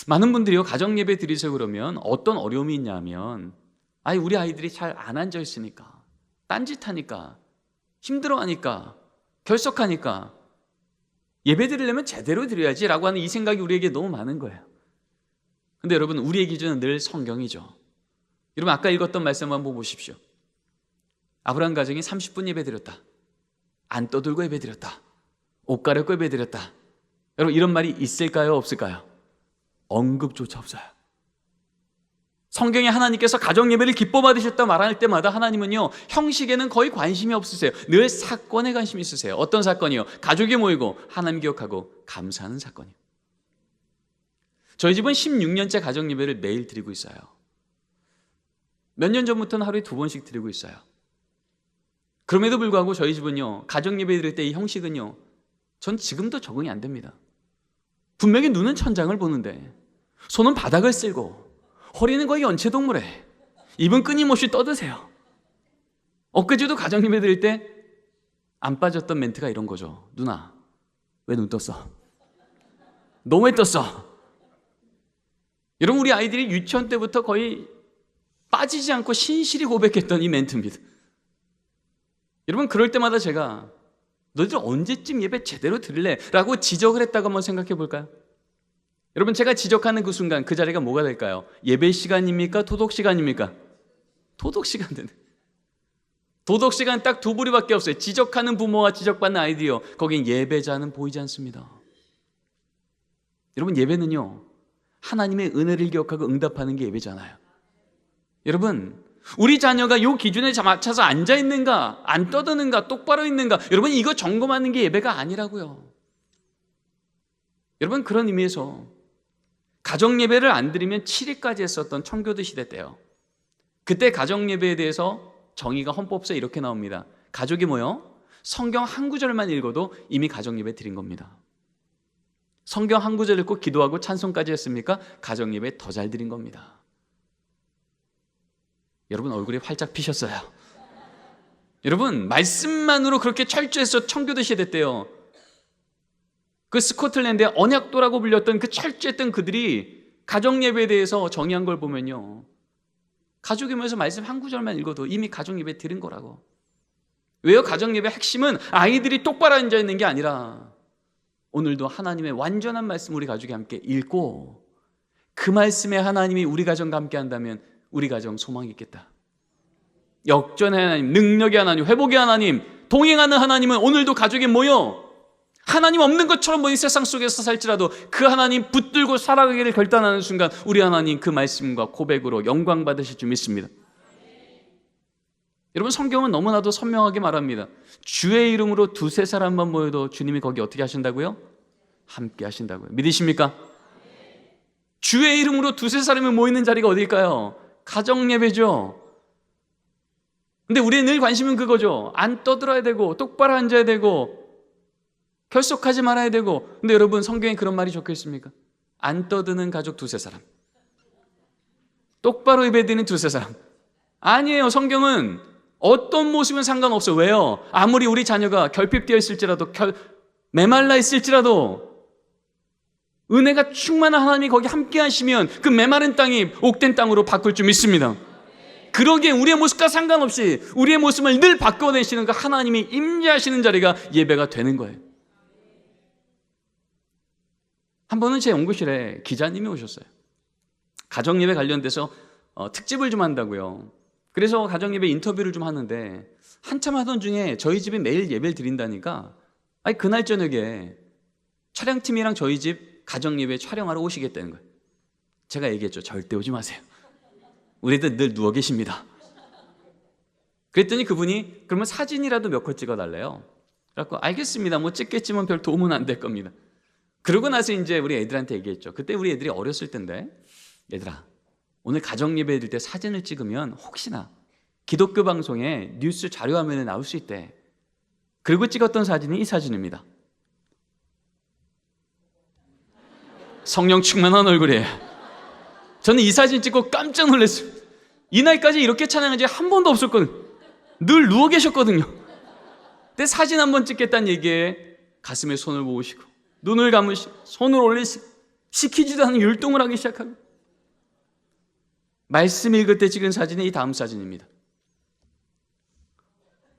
A: 많은 분들이요, 가정 예배 드리세요 그러면 어떤 어려움이 있냐면, 아니, 우리 아이들이 잘 안 앉아 있으니까, 딴짓하니까, 힘들어하니까, 결석하니까 예배 드리려면 제대로 드려야지 라고 하는 이 생각이 우리에게 너무 많은 거예요. 근데 여러분, 우리의 기준은 늘 성경이죠. 여러분, 아까 읽었던 말씀 한번 보십시오. 아브라함 가정이 30분 예배 드렸다, 안 떠들고 예배 드렸다, 옷 갈아입고 예배 드렸다. 여러분, 이런 말이 있을까요, 없을까요? 언급조차 없어요. 성경에 하나님께서 가정 예배를 기뻐 받으셨다 말할 때마다 하나님은요, 형식에는 거의 관심이 없으세요. 늘 사건에 관심이 있으세요. 어떤 사건이요? 가족이 모이고 하나님 기억하고 감사하는 사건이요. 저희 집은 16년째 가정 예배를 매일 드리고 있어요. 몇 년 전부터는 하루에 2번씩 드리고 있어요. 그럼에도 불구하고 저희 집은요, 가정 예배 드릴 때 이 형식은요, 전 지금도 적응이 안 됩니다. 분명히 눈은 천장을 보는데 손은 바닥을 쓸고 허리는 거의 연체동물에 입은 끊임없이 떠드세요. 엊그제도 가정 예배 드릴 때 안 빠졌던 멘트가 이런 거죠. 누나, 왜 눈 떴어? 너 왜 떴어? 여러분, 우리 아이들이 유치원 때부터 거의 빠지지 않고 신실히 고백했던 이 멘트입니다. 여러분, 그럴 때마다 제가 너희들 언제쯤 예배 제대로 드릴래? 라고 지적을 했다고 한번 생각해 볼까요? 여러분, 제가 지적하는 그 순간 그 자리가 뭐가 될까요? 예배 시간입니까? 도덕 시간입니까? 도덕 시간 되네. 도덕 시간 딱 두 부류밖에 없어요. 지적하는 부모와 지적받는 아이들이요, 거긴 예배자는 보이지 않습니다. 여러분, 예배는요, 하나님의 은혜를 기억하고 응답하는 게 예배잖아요. 여러분, 우리 자녀가 이 기준에 맞춰서 앉아있는가, 안 떠드는가, 똑바로 있는가, 여러분, 이거 점검하는 게 예배가 아니라고요. 여러분, 그런 의미에서 가정 예배를 안 드리면 7일까지 했었던 청교도 시대 때요, 그때 가정 예배에 대해서 정의가 헌법서에 이렇게 나옵니다. 가족이 모여 성경 한 구절만 읽어도 이미 가정 예배 드린 겁니다. 성경 한 구절 읽고 기도하고 찬송까지 했습니까? 가정 예배 더 잘 드린 겁니다. 여러분, 얼굴이 활짝 피셨어요. 여러분, 말씀만으로 그렇게 철저해서 청교도 시대 때요, 그 스코틀랜드의 언약도라고 불렸던 그 철저했던 그들이 가정 예배에 대해서 정의한 걸 보면요, 가족이 모여서 말씀 한 구절만 읽어도 이미 가정 예배 드린 거라고. 왜요? 가정 예배 핵심은 아이들이 똑바로 앉아 있는 게 아니라 오늘도 하나님의 완전한 말씀 우리 가족이 함께 읽고 그 말씀에 하나님이 우리 가정과 함께 한다면 우리 가정 소망이 있겠다. 역전의 하나님, 능력의 하나님, 회복의 하나님, 동행하는 하나님은 오늘도 가족이 모여 하나님 없는 것처럼 보이는 세상 속에서 살지라도 그 하나님 붙들고 살아가기를 결단하는 순간 우리 하나님 그 말씀과 고백으로 영광 받으실 줄 믿습니다. 여러분, 성경은 너무나도 선명하게 말합니다. 주의 이름으로 두세 사람만 모여도 주님이 거기 어떻게 하신다고요? 함께 하신다고요. 믿으십니까? 주의 이름으로 두세 사람이 모이는 자리가 어딜까요? 가정예배죠. 근데 우리의 늘 관심은 그거죠. 안 떠들어야 되고 똑바로 앉아야 되고 결속하지 말아야 되고. 근데 여러분, 성경에 그런 말이 적혀 있습니까? 안 떠드는 가족 두세 사람, 똑바로 예배드리는 두세 사람. 아니에요. 성경은 어떤 모습은 상관없어요. 왜요? 아무리 우리 자녀가 결핍되어 있을지라도 메말라 있을지라도 은혜가 충만한 하나님이 거기 함께 하시면 그 메마른 땅이 옥된 땅으로 바꿀 줄 믿습니다. 그러기에 우리의 모습과 상관없이 우리의 모습을 늘 바꿔내시는 그 하나님이 임재하시는 자리가 예배가 되는 거예요. 한 번은 제 연구실에 기자님이 오셨어요. 가정예배 관련돼서 특집을 좀 한다고요. 그래서 가정예배 인터뷰를 좀 하는데 한참 하던 중에 저희 집에 매일 예배를 드린다니까 그날 저녁에 촬영팀이랑 저희 집 가정예배 촬영하러 오시겠다는 거예요. 제가 얘기했죠. 절대 오지 마세요. 우리들 늘 누워 계십니다. 그랬더니 그분이 그러면 사진이라도 몇 컷 찍어달래요. 그래서 알겠습니다. 뭐 찍겠지만 별 도움은 안 될 겁니다. 그러고 나서 이제 우리 애들한테 얘기했죠. 그때 우리 애들이 어렸을 텐데, 얘들아, 오늘 가정예배 드릴 때 사진을 찍으면 혹시나 기독교 방송에 뉴스 자료화면에 나올 수 있대. 그리고 찍었던 사진이 이 사진입니다. 성령 충만한 얼굴이에요. 저는 이 사진 찍고 깜짝 놀랐어요. 이날까지 이렇게 찬양한 적이 한 번도 없었거든요. 늘 누워 계셨거든요. 근데 사진 한번 찍겠다는 얘기에 가슴에 손을 모으시고 눈을 감으시고 손을 올리시고 시키지도 않은 율동을 하기 시작하고, 말씀 읽을 때 찍은 사진이 이 다음 사진입니다.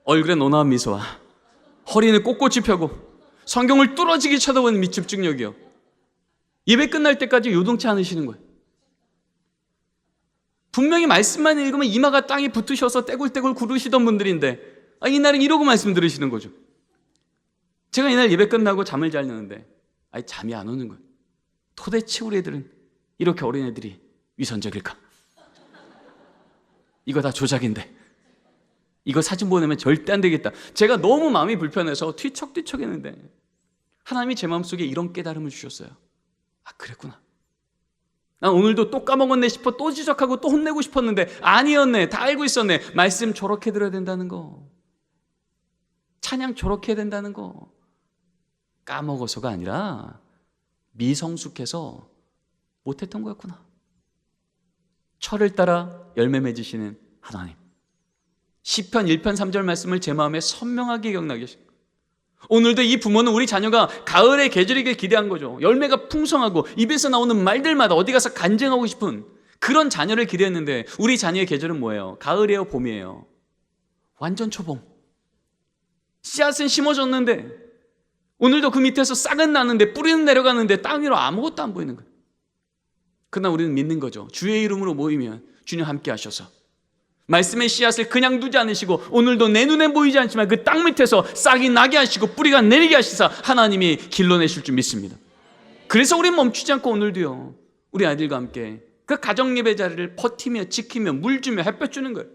A: 얼굴에 노나운 미소와 허리는 꼿꼿이 펴고 성경을 뚫어지게 쳐다보는 집중력이요. 예배 끝날 때까지 요동치 않으시는 거예요. 분명히 말씀만 읽으면 이마가 땅에 붙으셔서 떼굴떼굴 구르시던 분들인데 이날은 이러고 말씀 들으시는 거죠. 제가 이날 예배 끝나고 잠을 자려는데 잠이 안 오는 거예요. 도대체 우리 애들은 이렇게 어린애들이 위선적일까? 이거 다 조작인데 이거 사진 보내면 절대 안 되겠다. 제가 너무 마음이 불편해서 뒤척뒤척 했는데 하나님이 제 마음속에 이런 깨달음을 주셨어요. 그랬구나. 난 오늘도 또 까먹었네 싶어 또 지적하고 또 혼내고 싶었는데 아니었네. 다 알고 있었네. 말씀 저렇게 들어야 된다는 거, 찬양 저렇게 해야 된다는 거 까먹어서가 아니라 미성숙해서 못했던 거였구나. 철을 따라 열매 맺으시는 하나님, 시편 1편 3절 말씀을 제 마음에 선명하게 기억나게 하십니다. 오늘도 이 부모는 우리 자녀가 가을의 계절이길 기대한 거죠. 열매가 풍성하고 입에서 나오는 말들마다 어디 가서 간증하고 싶은 그런 자녀를 기대했는데 우리 자녀의 계절은 뭐예요? 가을이에요? 봄이에요? 완전 초봄. 씨앗은 심어졌는데 오늘도 그 밑에서 싹은 나는데 뿌리는 내려가는데 땅 위로 아무것도 안 보이는 거예요. 그러나 우리는 믿는 거죠. 주의 이름으로 모이면 주님 함께 하셔서 말씀의 씨앗을 그냥 두지 않으시고 오늘도 내 눈에 보이지 않지만 그 땅 밑에서 싹이 나게 하시고 뿌리가 내리게 하시사 하나님이 길러내실 줄 믿습니다. 그래서 우리는 멈추지 않고 오늘도요, 우리 아이들과 함께 그 가정예배 자리를 버티며 지키며 물 주며 햇볕 주는 거예요.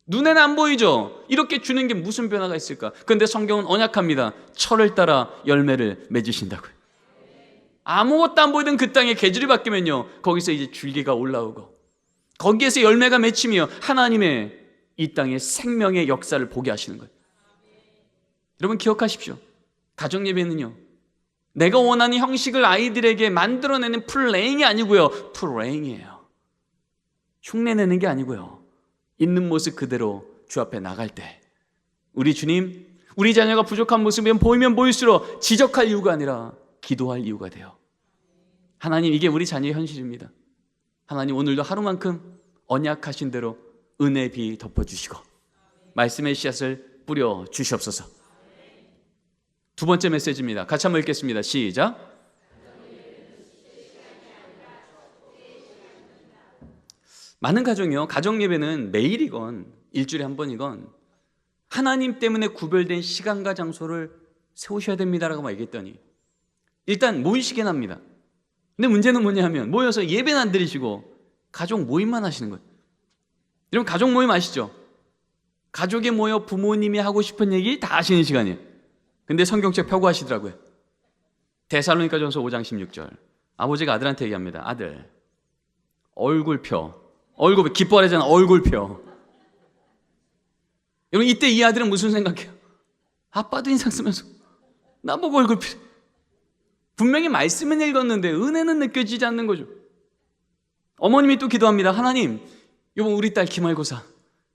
A: 눈에는 안 보이죠. 이렇게 주는 게 무슨 변화가 있을까? 그런데 성경은 언약합니다. 철을 따라 열매를 맺으신다고요. 아무것도 안 보이던 그 땅에 계절이 바뀌면요, 거기서 이제 줄기가 올라오고 거기에서 열매가 맺히며 하나님의 이 땅의 생명의 역사를 보게 하시는 거예요. 여러분 기억하십시오. 가정예배는요, 내가 원하는 형식을 아이들에게 만들어내는 플레잉이 아니고요, 프레잉이에요. 흉내내는 게 아니고요, 있는 모습 그대로 주 앞에 나갈 때 우리 주님, 우리 자녀가 부족한 모습이 보이면 보일수록 지적할 이유가 아니라 기도할 이유가 돼요. 하나님, 이게 우리 자녀의 현실입니다. 하나님, 오늘도 하루만큼 언약하신 대로 은혜 비 덮어주시고 말씀의 씨앗을 뿌려 주시옵소서. 두 번째 메시지입니다. 같이 한번 읽겠습니다. 시작. 많은 가정이요, 가정예배는 매일이건 일주일에 한 번이건 하나님 때문에 구별된 시간과 장소를 세우셔야 됩니다라고 막 얘기했더니 일단 모이시긴 합니다. 근데 문제는 뭐냐 하면 모여서 예배는 안 드리시고 가족 모임만 하시는 거예요. 여러분 가족 모임 아시죠? 가족이 모여 부모님이 하고 싶은 얘기 다 하시는 시간이에요. 근데 성경책 펴고 하시더라고요. 데살로니가전서 5장 16절. 아버지가 아들한테 얘기합니다. 아들, 얼굴 펴. 얼굴 기뻐하잖아. 얼굴 펴. 여러분 이때 이 아들은 무슨 생각해요? 아빠도 인상 쓰면서 나보고 얼굴 펴. 분명히 말씀은 읽었는데 은혜는 느껴지지 않는 거죠. 어머님이 또 기도합니다. 하나님, 이번 우리 딸 기말고사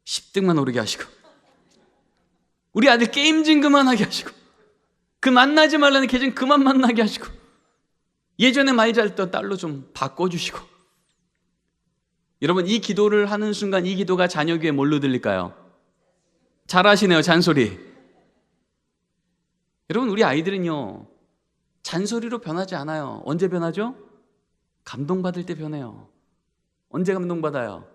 A: 10등만 오르게 하시고 우리 아들 게임진 그만하게 하시고 그 만나지 말라는 계정 그만 만나게 하시고 예전에 많이 잘던 딸로 좀 바꿔주시고. 여러분 이 기도를 하는 순간 이 기도가 자녀 귀에 뭘로 들릴까요? 잘하시네요. 잔소리. 여러분 우리 아이들은요 잔소리로 변하지 않아요. 언제 변하죠? 감동받을 때 변해요. 언제 감동받아요?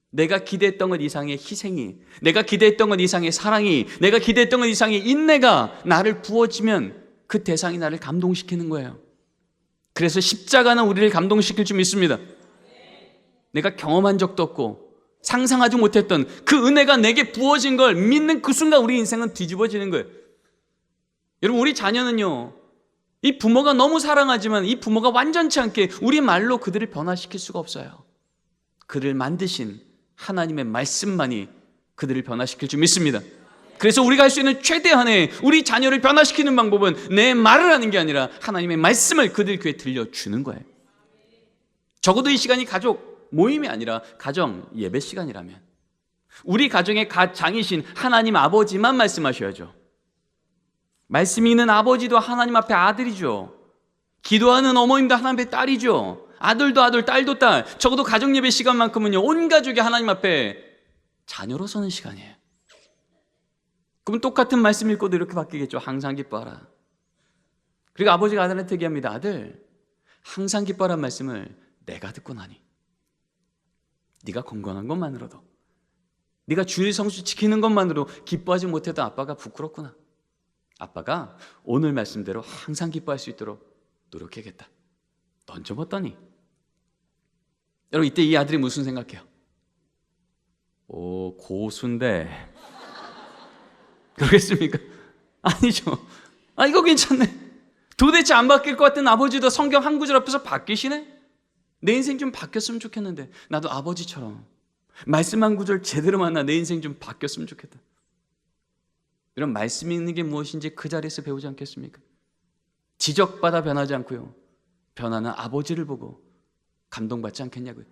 A: 내가 기대했던 것 이상의 희생이, 내가 기대했던 것 이상의 사랑이, 내가 기대했던 것 이상의 인내가 나를 부어지면 그 대상이 나를 감동시키는 거예요. 그래서 십자가는 우리를 감동시킬 줄 믿습니다. 내가 경험한 적도 없고 상상하지 못했던 그 은혜가 내게 부어진 걸 믿는 그 순간 우리 인생은 뒤집어지는 거예요. 여러분 우리 자녀는요 이 부모가 너무 사랑하지만 이 부모가 완전치 않게 우리 말로 그들을 변화시킬 수가 없어요. 그를 만드신 하나님의 말씀만이 그들을 변화시킬 줄 믿습니다. 그래서 우리가 할 수 있는 최대한의 우리 자녀를 변화시키는 방법은 내 말을 하는 게 아니라 하나님의 말씀을 그들 귀에 들려주는 거예요. 적어도 이 시간이 가족 모임이 아니라 가정 예배 시간이라면 우리 가정의 가장이신 하나님 아버지만 말씀하셔야죠. 말씀이 있는 아버지도 하나님 앞에 아들이죠. 기도하는 어머님도 하나님 앞에 딸이죠. 아들도 아들, 딸도 딸. 적어도 가정 예배 시간만큼은요 온 가족이 하나님 앞에 자녀로 서는 시간이에요. 그럼 똑같은 말씀 읽고도 이렇게 바뀌겠죠. 항상 기뻐하라. 그리고 아버지가 아들한테 얘기합니다. 아들, 항상 기뻐하라는 말씀을 내가 듣고 나니 네가 건강한 것만으로도, 네가 주일 성수 지키는 것만으로 기뻐하지 못했던 아빠가 부끄럽구나. 아빠가 오늘 말씀대로 항상 기뻐할 수 있도록 노력해야겠다. 넌 좀 어떠니? 여러분 이때 이 아들이 무슨 생각해요? 오, 고수인데 그러겠습니까? 아니죠. 이거 괜찮네. 도대체 안 바뀔 것 같은 아버지도 성경 한 구절 앞에서 바뀌시네? 내 인생 좀 바뀌었으면 좋겠는데 나도 아버지처럼 말씀 한 구절 제대로 만나 내 인생 좀 바뀌었으면 좋겠다. 이런 말씀 있는 게 무엇인지 그 자리에서 배우지 않겠습니까? 지적받아 변하지 않고요 변하는 아버지를 보고 감동받지 않겠냐고요.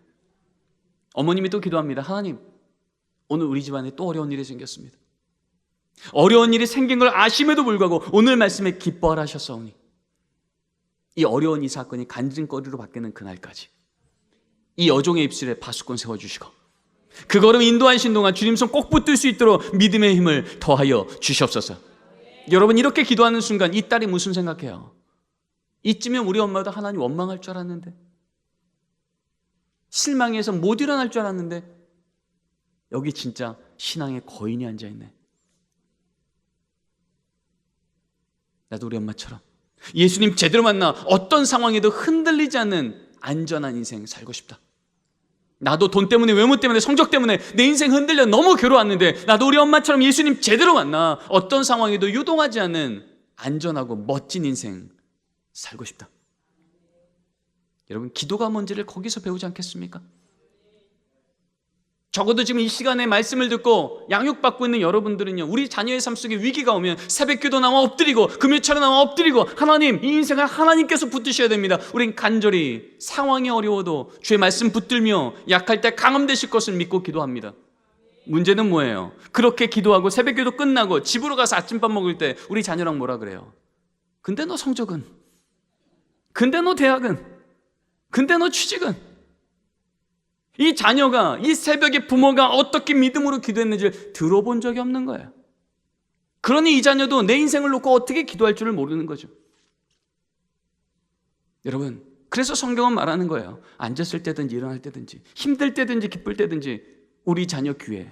A: 어머님이 또 기도합니다. 하나님, 오늘 우리 집안에 또 어려운 일이 생겼습니다. 어려운 일이 생긴 걸 아심에도 불구하고 오늘 말씀에 기뻐하라 하셨사오니 이 어려운 이 사건이 간증거리로 바뀌는 그날까지 이 여종의 입술에 파수꾼 세워주시고 그 걸음 인도하신 동안 주님 손 꼭 붙들 수 있도록 믿음의 힘을 더하여 주시옵소서. 여러분 이렇게 기도하는 순간 이 딸이 무슨 생각해요? 이쯤이면 우리 엄마도 하나님 원망할 줄 알았는데, 실망해서 못 일어날 줄 알았는데 여기 진짜 신앙의 거인이 앉아있네. 나도 우리 엄마처럼 예수님 제대로 만나 어떤 상황에도 흔들리지 않는 안전한 인생 살고 싶다. 나도 돈 때문에, 외모 때문에, 성적 때문에 내 인생 흔들려 너무 괴로웠는데 나도 우리 엄마처럼 예수님 제대로 만나 어떤 상황에도 유동하지 않는 안전하고 멋진 인생 살고 싶다. 여러분 기도가 뭔지를 거기서 배우지 않겠습니까? 적어도 지금 이 시간에 말씀을 듣고 양육받고 있는 여러분들은요 우리 자녀의 삶 속에 위기가 오면 새벽기도 나와 엎드리고 금요철에 나와 엎드리고 하나님, 이 인생을 하나님께서 붙드셔야 됩니다. 우린 간절히 상황이 어려워도 주의 말씀 붙들며 약할 때 강함 되실 것을 믿고 기도합니다. 문제는 뭐예요? 그렇게 기도하고 새벽기도 끝나고 집으로 가서 아침밥 먹을 때 우리 자녀랑 뭐라 그래요? 근데 너 성적은? 근데 너 대학은? 근데 너 취직은? 이 자녀가 이 새벽에 부모가 어떻게 믿음으로 기도했는지 들어본 적이 없는 거예요. 그러니 이 자녀도 내 인생을 놓고 어떻게 기도할 줄을 모르는 거죠. 여러분, 그래서 성경은 말하는 거예요. 앉았을 때든지 일어날 때든지 힘들 때든지 기쁠 때든지 우리 자녀 귀에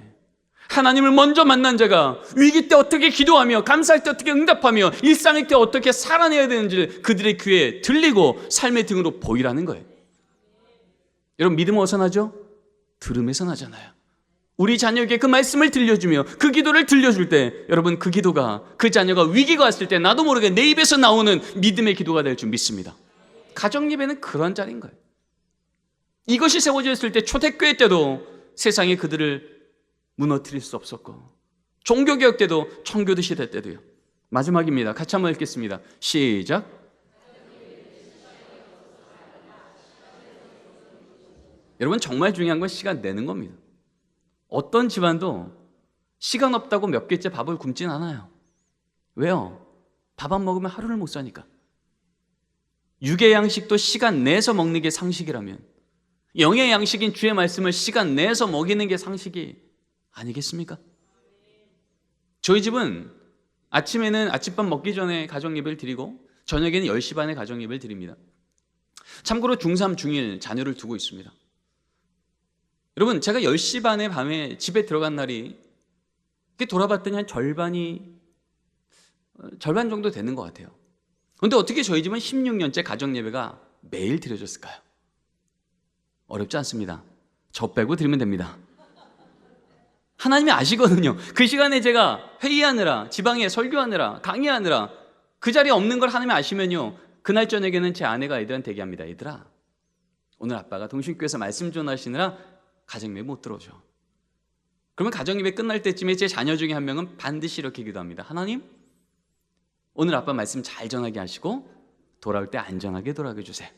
A: 하나님을 먼저 만난 자가 위기 때 어떻게 기도하며 감사할 때 어떻게 응답하며 일상일 때 어떻게 살아내야 되는지 그들의 귀에 들리고 삶의 등으로 보이라는 거예요. 여러분, 믿음은 어디서 나죠? 들음에서 나잖아요. 우리 자녀에게 그 말씀을 들려주며 그 기도를 들려줄 때 여러분, 그 기도가 그 자녀가 위기가 왔을 때 나도 모르게 내 입에서 나오는 믿음의 기도가 될 줄 믿습니다. 가정예배는 그런 자리인 거예요. 이것이 세워졌을 때 초대교회 때도 세상에 그들을 무너뜨릴 수 없었고, 종교개혁 때도, 청교도 시대 때도요. 마지막입니다. 같이 한번 읽겠습니다. 시작. 여러분, 정말 중요한 건 시간 내는 겁니다. 어떤 집안도 시간 없다고 몇 개째 밥을 굶진 않아요. 왜요? 밥 안 먹으면 하루를 못 사니까. 육의 양식도 시간 내서 먹는 게 상식이라면 영의 양식인 주의 말씀을 시간 내서 먹이는 게 상식이 아니겠습니까? 저희 집은 아침에는 아침밥 먹기 전에 가정예배를 드리고 저녁에는 10시 반에 가정예배를 드립니다. 참고로 중3, 중1 자녀를 두고 있습니다. 여러분, 제가 10시 반에 밤에 집에 들어간 날이 돌아봤더니 한 절반 정도 되는 것 같아요. 그런데 어떻게 저희 집은 16년째 가정예배가 매일 드려졌을까요? 어렵지 않습니다. 저 빼고 드리면 됩니다. 하나님이 아시거든요. 그 시간에 제가 회의하느라, 지방에 설교하느라, 강의하느라 그 자리에 없는 걸 하나님이 아시면요, 그날 저녁에는 제 아내가 애들한테 얘기합니다. 얘들아, 오늘 아빠가 동신교회에서 말씀 전하시느라 가정예배 못 들어오죠. 그러면 가정예배 끝날 때쯤에 제 자녀 중에 한 명은 반드시 이렇게 기도합니다. 하나님, 오늘 아빠 말씀 잘 전하게 하시고 돌아올 때 안전하게 돌아오게 해주세요.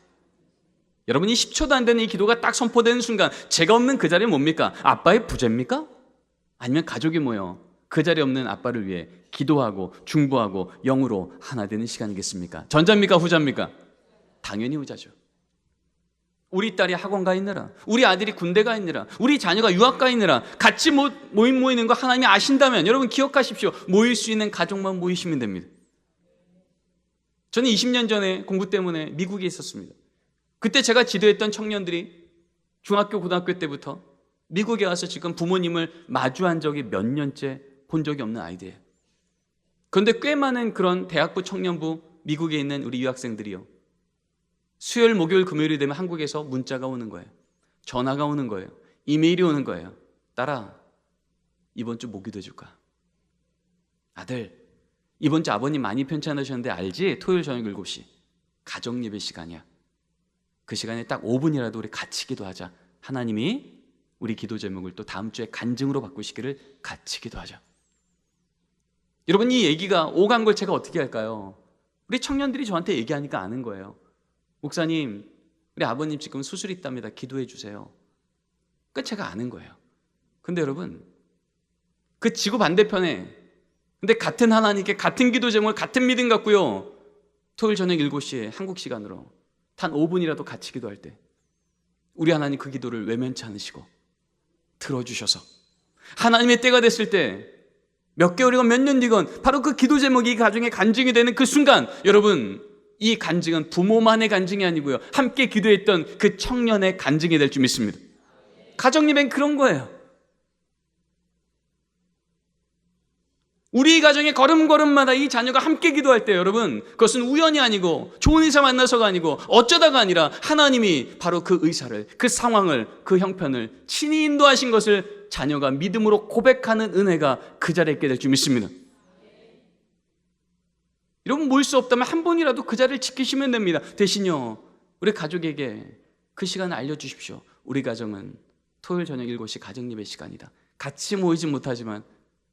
A: 여러분, 이 10초도 안 되는 이 기도가 딱 선포되는 순간 제가 없는 그 자리는 뭡니까? 아빠의 부재입니까? 아니면 가족이 모여 그 자리에 없는 아빠를 위해 기도하고 중보하고 영으로 하나 되는 시간이겠습니까? 전자입니까? 후자입니까? 당연히 후자죠. 우리 딸이 학원 가 있느라, 우리 아들이 군대 가 있느라, 우리 자녀가 유학 가 있느라 같이 모이는 거 하나님이 아신다면 여러분 기억하십시오. 모일 수 있는 가족만 모이시면 됩니다. 저는 20년 전에 공부 때문에 미국에 있었습니다. 그때 제가 지도했던 청년들이 중학교, 고등학교 때부터 미국에 와서 지금 부모님을 마주한 적이 몇 년째 본 적이 없는 아이들이에요. 그런데 꽤 많은 그런 대학부, 청년부, 미국에 있는 우리 유학생들이요, 수요일, 목요일, 금요일이 되면 한국에서 문자가 오는 거예요. 전화가 오는 거예요. 이메일이 오는 거예요. 딸아, 이번 주 뭐 기도해 줄까? 아들, 이번 주 아버님 많이 편찮으셨는데 알지? 토요일 저녁 7시 가정예배 시간이야. 그 시간에 딱 5분이라도 우리 같이 기도하자. 하나님이 우리 기도 제목을 또 다음 주에 간증으로 바꾸시기를 같이 기도하자. 여러분, 이 얘기가 오간 걸 제가 어떻게 할까요? 우리 청년들이 저한테 얘기하니까 아는 거예요. 목사님, 우리 아버님 지금 수술 있답니다. 기도해 주세요. 그러니까 제가 아는 거예요. 근데 여러분, 그 지구 반대편에 근데 같은 하나님께 같은 기도 제목을 같은 믿음 갖고요, 토요일 저녁 7시에 한국 시간으로 단 5분이라도 같이 기도할 때 우리 하나님 그 기도를 외면치 않으시고 들어주셔서 하나님의 때가 됐을 때 몇 개월이건 몇 년 뒤건 바로 그 기도 제목이 이 가정의 간증이 되는 그 순간, 여러분, 이 간증은 부모만의 간증이 아니고요, 함께 기도했던 그 청년의 간증이 될 줄 믿습니다. 가정예배는 그런 거예요. 우리 가정의 걸음걸음마다 이 자녀가 함께 기도할 때 여러분, 그것은 우연이 아니고 좋은 의사 만나서가 아니고 어쩌다가 아니라 하나님이 바로 그 의사를, 그 상황을, 그 형편을 친히 인도하신 것을 자녀가 믿음으로 고백하는 은혜가 그 자리에 있게 될 줄 믿습니다. 여러분, 모일 수 없다면 한 번이라도 그 자리를 지키시면 됩니다. 대신요, 우리 가족에게 그 시간을 알려주십시오. 우리 가정은 토요일 저녁 7시 가정예배 시간이다. 같이 모이진 못하지만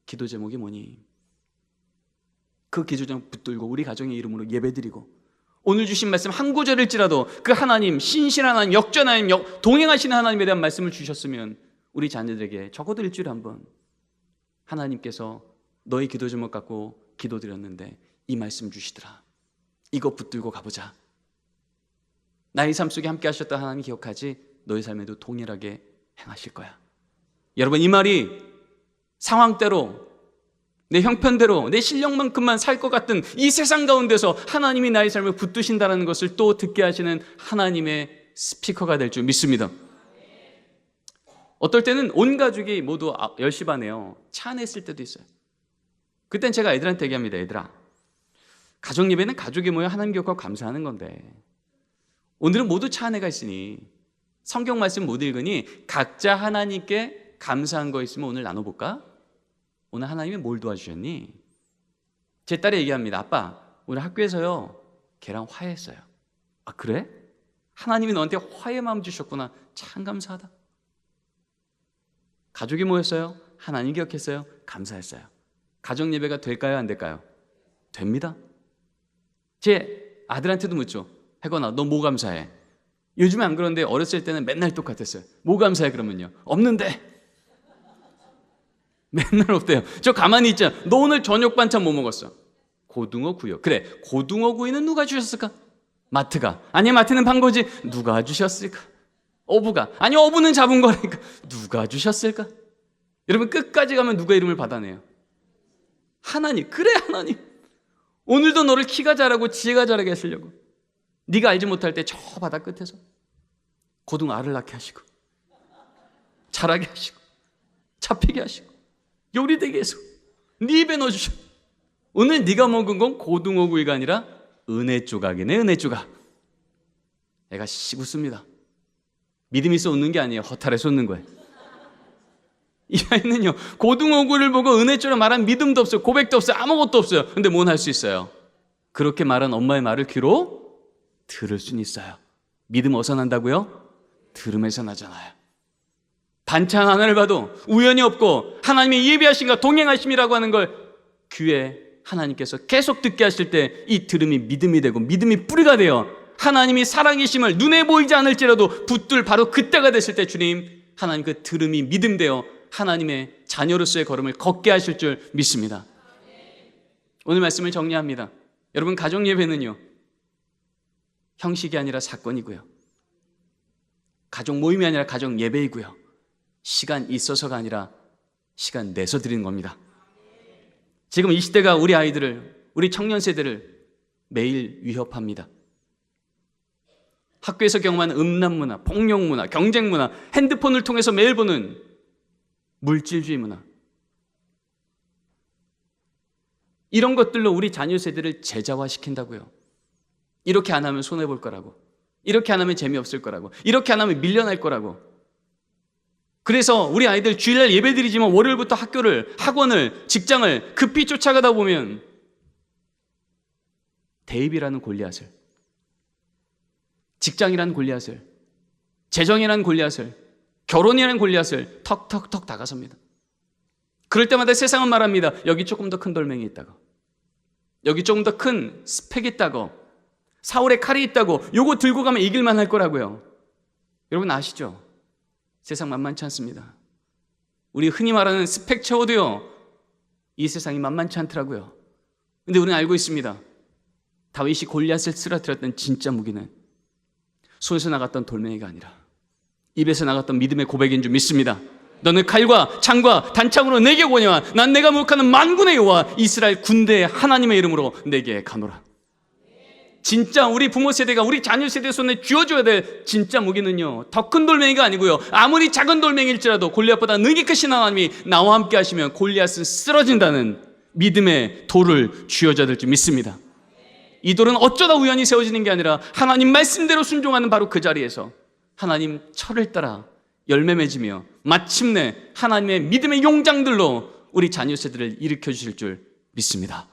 A: 기도 제목이 뭐니? 그 기도 제목 붙들고 우리 가정의 이름으로 예배드리고 오늘 주신 말씀 한 구절일지라도 그 하나님, 신실한 하나님, 역전하나님, 동행하시는 하나님에 대한 말씀을 주셨으면 우리 자녀들에게 적어도 일주일에 한 번 하나님께서 너희 기도 제목 갖고 기도드렸는데 이 말씀 주시더라. 이거 붙들고 가보자. 나의 삶 속에 함께 하셨던 하나님 기억하지? 너의 삶에도 동일하게 행하실 거야. 여러분, 이 말이 상황대로, 내 형편대로, 내 실력만큼만 살 것 같은 이 세상 가운데서 하나님이 나의 삶을 붙드신다는 것을 또 듣게 하시는 하나님의 스피커가 될 줄 믿습니다.
B: 어떨 때는 온 가족이 모두 10시 반에요. 차 안에 있을 때도 있어요. 그땐 제가 애들한테 얘기합니다. 얘들아, 가족 예배는 가족이 모여 하나님 기억하고 감사하는 건데 오늘은 모두 차 안에가 있으니 성경 말씀 못 읽으니 각자 하나님께 감사한 거 있으면 오늘 나눠볼까? 오늘 하나님이 뭘 도와주셨니? 제 딸이 얘기합니다. 아빠, 오늘 학교에서요 걔랑 화해했어요. 아, 그래? 하나님이 너한테 화해 마음 주셨구나. 참 감사하다. 가족이 모였어요. 하나님 기억했어요. 감사했어요. 가족 예배가 될까요? 안 될까요? 됩니다. 제 아들한테도 묻죠. 혜건아, 너 뭐 감사해? 요즘은 안 그런데 어렸을 때는 맨날 똑같았어요. 뭐 감사해 그러면요? 없는데. 맨날 없대요. 저 가만히 있잖아. 너 오늘 저녁 반찬 뭐 먹었어? 고등어 구이요. 그래, 고등어 구이는 누가 주셨을까? 마트가. 아니, 마트는 판 거지. 누가 주셨을까? 어부가. 아니, 어부는 잡은 거니까 누가 주셨을까? 여러분, 끝까지 가면 누가 이름을 받아내요? 하나님. 그래, 하나님. 오늘도 너를 키가 자라고 지혜가 자라게 하시려고 네가 알지 못할 때 저 바다 끝에서 고등어 알을 낳게 하시고 자라게 하시고 잡히게 하시고 요리되게 해서 네 입에 넣어주셔. 오늘 네가 먹은 건 고등어 구이가 아니라 은혜 조각이네. 은혜 조각. 애가 씩 웃습니다. 믿음이 있어 웃는 게 아니에요. 허탈해서 웃는 거예요. 이 아이는요 고등어 구이를 보고 은혜 조각 말한 믿음도 없어요. 고백도 없어요. 아무것도 없어요. 근데 뭔 할 수 있어요? 그렇게 말한 엄마의 말을 귀로 들을 수는 있어요. 믿음 어디서 난다고요? 들음에서 나잖아요. 반찬 하나를 봐도 우연이 없고 하나님의 예비하심과 동행하심이라고 하는 걸 귀에 하나님께서 계속 듣게 하실 때 이 들음이 믿음이 되고 믿음이 뿌리가 되어 하나님이 살아계심을 눈에 보이지 않을지라도 붙들 바로 그때가 됐을 때 주님, 하나님 그 들음이 믿음 되어 하나님의 자녀로서의 걸음을 걷게 하실 줄 믿습니다. 오늘 말씀을 정리합니다. 여러분, 가족 예배는요 형식이 아니라 사건이고요, 가족 모임이 아니라 가족 예배이고요, 시간 있어서가 아니라 시간 내서 드리는 겁니다. 지금 이 시대가 우리 아이들을, 우리 청년 세대를 매일 위협합니다. 학교에서 경험하는 음란 문화, 폭력 문화, 경쟁 문화, 핸드폰을 통해서 매일 보는 물질주의 문화, 이런 것들로 우리 자녀 세대를 제자화시킨다고요. 이렇게 안 하면 손해볼 거라고, 이렇게 안 하면 재미없을 거라고, 이렇게 안 하면 밀려날 거라고. 그래서 우리 아이들 주일날 예배드리지만 월요일부터 학교를, 학원을, 직장을 급히 쫓아가다 보면 대입이라는 골리앗을, 직장이라는 골리앗을, 재정이라는 골리앗을, 결혼이라는 골리앗을 턱턱턱 다가섭니다. 그럴 때마다 세상은 말합니다. 여기 조금 더 큰 돌멩이 있다고, 여기 조금 더 큰 스펙이 있다고, 사울의 칼이 있다고, 요거 들고 가면 이길만 할 거라고요. 여러분 아시죠? 세상 만만치 않습니다. 우리 흔히 말하는 스펙 채워도요 이 세상이 만만치 않더라고요. 근데 우리는 알고 있습니다. 다윗이 골리앗을 쓰러뜨렸던 진짜 무기는 손에서 나갔던 돌멩이가 아니라 입에서 나갔던 믿음의 고백인 줄 믿습니다. 너는 칼과 창과 단창으로 내게 오거니와 난 내가 목하는 만군의 여호와 이스라엘 군대의 하나님의 이름으로 내게 가노라. 진짜 우리 부모 세대가 우리 자녀 세대 손에 쥐어줘야 될 진짜 무기는요 더 큰 돌멩이가 아니고요, 아무리 작은 돌멩이일지라도 골리앗보다 능히 크신 하나님이 나와 함께 하시면 골리앗은 쓰러진다는 믿음의 돌을 쥐어줘야 될 줄 믿습니다. 이 돌은 어쩌다 우연히 세워지는 게 아니라 하나님 말씀대로 순종하는 바로 그 자리에서 하나님 철을 따라 열매 맺으며 마침내 하나님의 믿음의 용장들로 우리 자녀 세대를 일으켜 주실 줄 믿습니다.